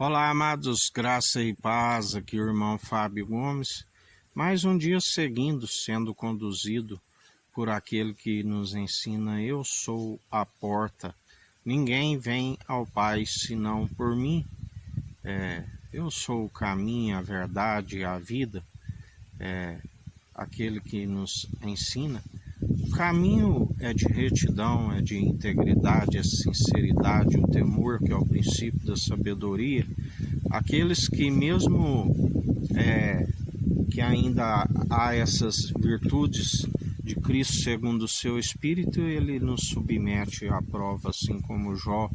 Olá, amados, graça e paz, aqui o irmão Fábio Gomes. Mais um dia seguindo, sendo conduzido por aquele que nos ensina: eu sou a porta, ninguém vem ao Pai senão por mim. Eu sou o caminho, a verdade e a vida, aquele que nos ensina. O caminho é de retidão, é de integridade, é sinceridade, o temor, que é o princípio da sabedoria. Aqueles que mesmo que ainda há essas virtudes de Cristo segundo o seu Espírito, ele nos submete à prova, assim como Jó,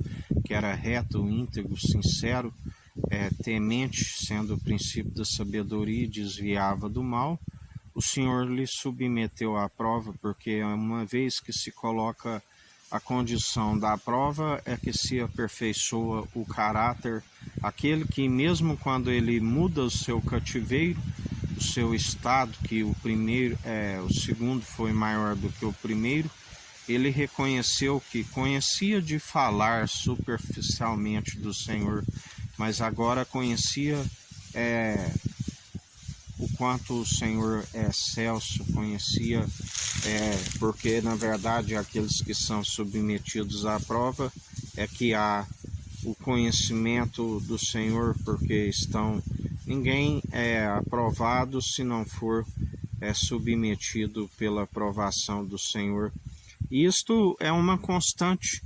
que era reto, íntegro, sincero, temente, sendo o princípio da sabedoria, e desviava do mal. O Senhor lhe submeteu à prova, porque uma vez que se coloca a condição da prova, é que se aperfeiçoa o caráter, aquele que mesmo quando ele muda o seu cativeiro, o seu estado, que o segundo foi maior do que o primeiro, ele reconheceu que conhecia de falar superficialmente do Senhor, mas agora conhecia o quanto o Senhor é excelso, conhecia, porque na verdade aqueles que são submetidos à prova é que há o conhecimento do Senhor, porque ninguém é aprovado se não for submetido pela aprovação do Senhor. Isto é uma constante,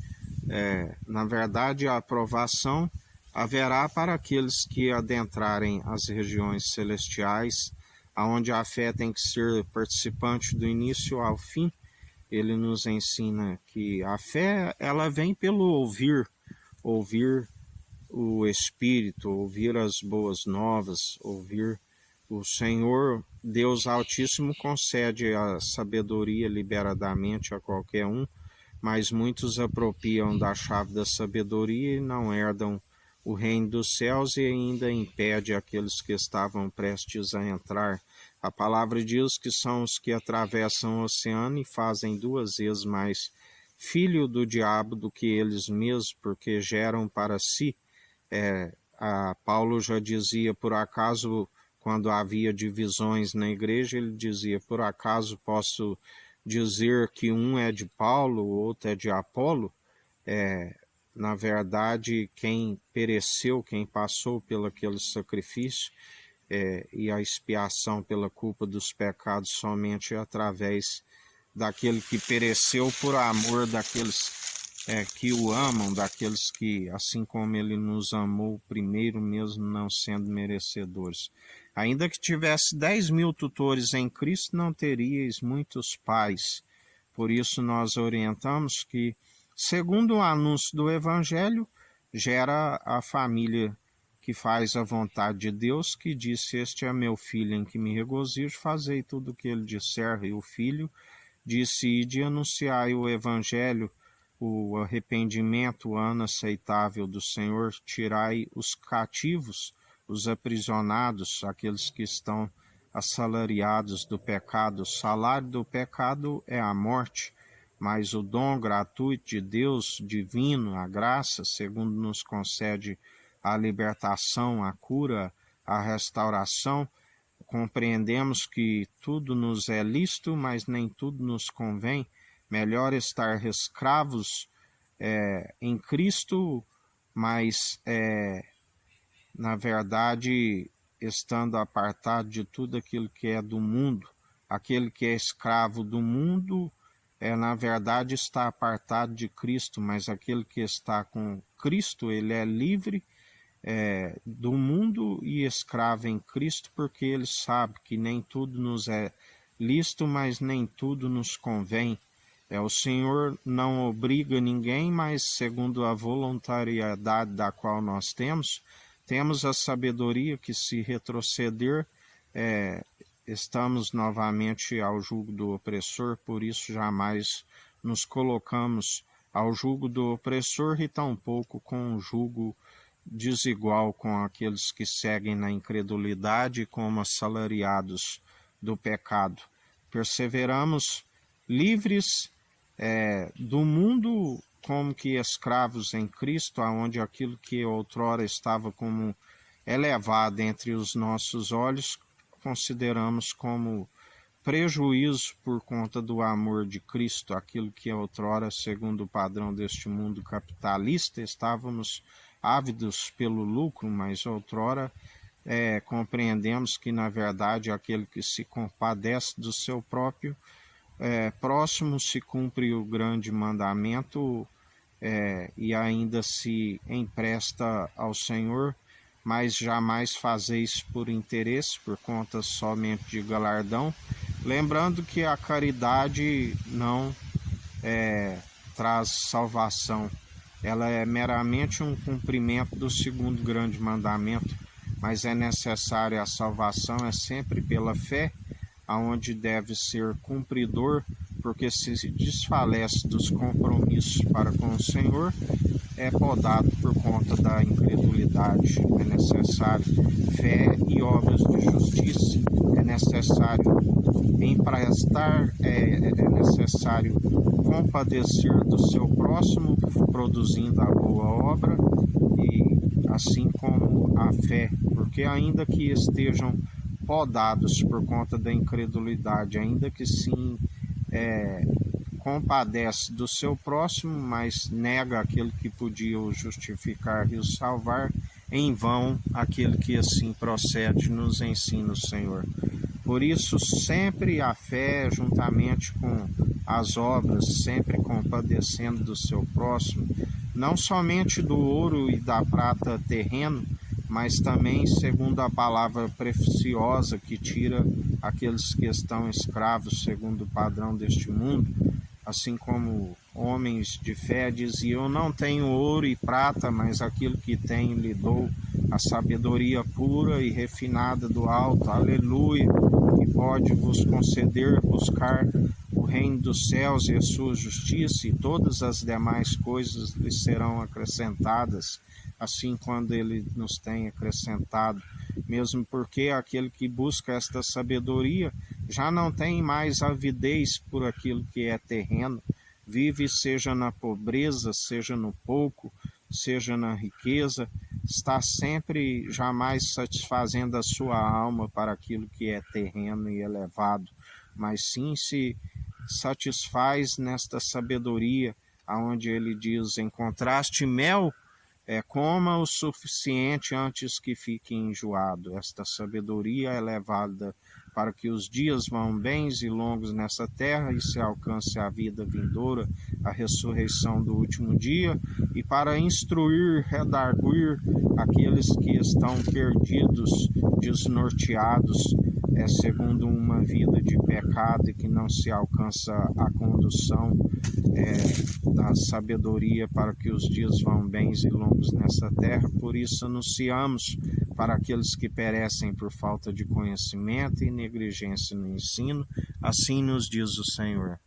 na verdade a aprovação haverá para aqueles que adentrarem as regiões celestiais, aonde a fé tem que ser participante do início ao fim. Ele nos ensina que a fé, ela vem pelo ouvir o Espírito, ouvir as boas novas, ouvir o Senhor. Deus Altíssimo concede a sabedoria liberadamente a qualquer um, mas muitos apropriam da chave da sabedoria e não herdam o reino dos céus, e ainda impede aqueles que estavam prestes a entrar. A palavra diz que são os que atravessam o oceano e fazem 2 vezes mais filho do diabo do que eles mesmos, porque geram para si. Paulo já dizia, por acaso, quando havia divisões na igreja, ele dizia: por acaso posso dizer que um é de Paulo, o outro é de Apolo? Na verdade, quem pereceu, quem passou pelo aquele sacrifício e a expiação pela culpa dos pecados somente através daquele que pereceu por amor daqueles que o amam, daqueles que, assim como ele nos amou primeiro, mesmo não sendo merecedores. Ainda que tivesse 10.000 tutores em Cristo, não teríeis muitos pais. Por isso nós orientamos que, segundo o anúncio do Evangelho, gera a família que faz a vontade de Deus, que disse: este é meu filho em que me regozijo, fazei tudo o que ele disser. E o filho disse: ide anunciai o Evangelho, o arrependimento, o ano aceitável do Senhor, tirai os cativos, os aprisionados, aqueles que estão assalariados do pecado. O salário do pecado é a morte, mas o dom gratuito de Deus divino, a graça, segundo nos concede a libertação, a cura, a restauração. Compreendemos que tudo nos é lícito, mas nem tudo nos convém. Melhor estar escravos em Cristo, mas na verdade estando apartado de tudo aquilo que é do mundo. Aquele que é escravo do mundo na verdade está apartado de Cristo, mas aquele que está com Cristo, ele é livre do mundo e escravo em Cristo, porque ele sabe que nem tudo nos é lícito, mas nem tudo nos convém. O Senhor não obriga ninguém, mas segundo a voluntariedade da qual nós temos a sabedoria que, se retroceder, estamos novamente ao jugo do opressor. Por isso jamais nos colocamos ao jugo do opressor, e tampouco com o jugo desigual com aqueles que seguem na incredulidade, como assalariados do pecado. Perseveramos livres do mundo como que escravos em Cristo, aonde aquilo que outrora estava como elevado entre os nossos olhos, consideramos como prejuízo por conta do amor de Cristo, aquilo que outrora, segundo o padrão deste mundo capitalista, estávamos ávidos pelo lucro, mas outrora compreendemos que, na verdade, aquele que se compadece do seu próprio próximo, se cumpre o grande mandamento e ainda se empresta ao Senhor, mas jamais fazeis por interesse, por conta somente de galardão, lembrando que a caridade não traz salvação, ela é meramente um cumprimento do segundo grande mandamento, mas é necessária a salvação, é sempre pela fé, aonde deve ser cumpridor, porque se desfalece dos compromissos para com o Senhor, é podado por conta da incredulidade. É necessário fé e obras de justiça, é necessário emprestar, é necessário compadecer do seu próximo, produzindo a boa obra, e assim como a fé, porque ainda que estejam podados por conta da incredulidade, ainda que sim compadece do seu próximo, mas nega aquele que podia o justificar e o salvar, em vão aquele que assim procede, nos ensina o Senhor. Por isso, sempre a fé, juntamente com as obras, sempre compadecendo do seu próximo, não somente do ouro e da prata terreno, mas também segundo a palavra preciosa que tira aqueles que estão escravos segundo o padrão deste mundo, assim como homens de fé diziam: eu não tenho ouro e prata, mas aquilo que tenho lhe dou, a sabedoria pura e refinada do alto, aleluia, que pode vos conceder buscar o reino dos céus e a sua justiça, e todas as demais coisas lhe serão acrescentadas, assim quando ele nos tem acrescentado, mesmo porque aquele que busca esta sabedoria já não tem mais avidez por aquilo que é terreno, vive seja na pobreza, seja no pouco, seja na riqueza, está sempre jamais satisfazendo a sua alma para aquilo que é terreno e elevado, mas sim se satisfaz nesta sabedoria, aonde ele diz: encontraste mel, coma o suficiente antes que fique enjoado. Esta sabedoria é levada para que os dias vão bens e longos nessa terra e se alcance a vida vindoura, a ressurreição do último dia, e para instruir, redarguir aqueles que estão perdidos, desnorteados, segundo uma vida de pecado e que não se alcança a condução da sabedoria para que os dias vão bens e longos nessa terra. Por isso anunciamos para aqueles que perecem por falta de conhecimento e negligência no ensino, assim nos diz o Senhor.